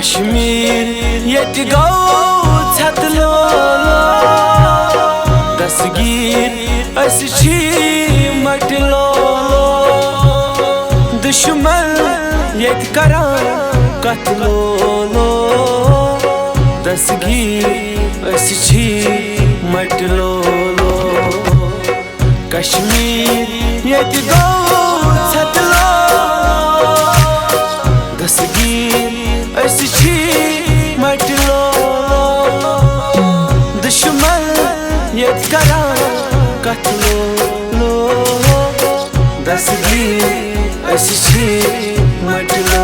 कश्मीर ये गौ छतलो दसगीर अच्छी मटलो दुश्मन ये करा कतलो दसगीर अच्छी मटलो कश्मीर ये गौ छतलो दसगीर अच्छी मटलो दुश्मन ये करा कतलो दसगीर अच्छी मटलो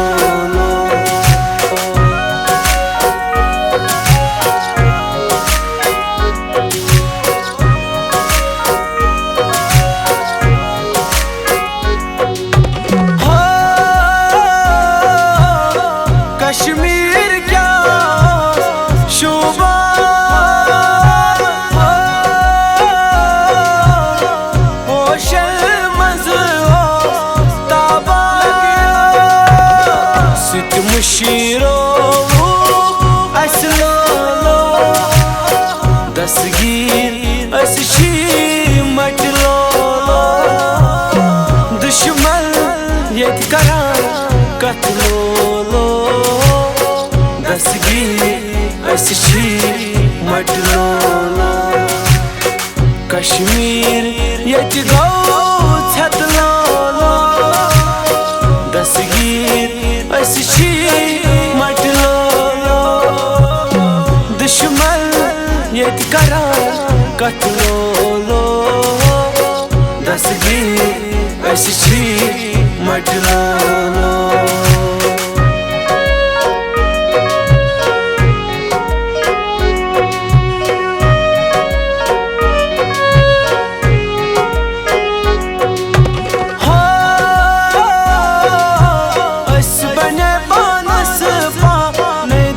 कश्मीर क्या शोभा होशल मज़ो ताबा सित मुशीरो असलो दसगीर अच्छी मटलो दुश्मन ये करा कतलो दसगीर अच्छी मटलो कश्मीर ये गौ छतलो दसगीर अच्छी मटलो दुश्मन ये करा कतलो दसगीर अच्छी मटलो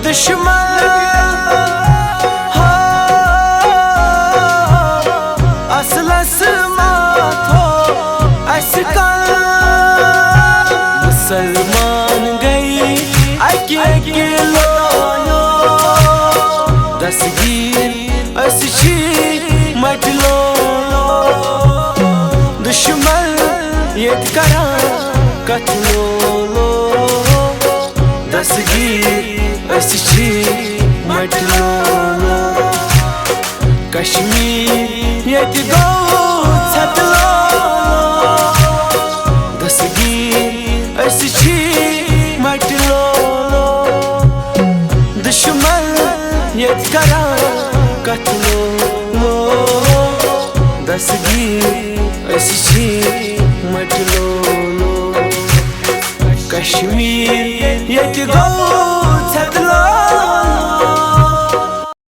दुश्मन असलस माथो असकल मुसलमान गई अके लो दसगीर अच्छी मटलो दुश्मन ये करा कतलो दसगीर अच्छी मटलो कश्मीर ये गौ छतलो दसगीर अच्छी मटलो दुश्मन ये करा कतलो दसगीर अच्छी मटलो कश्मीर ये गौ छतलो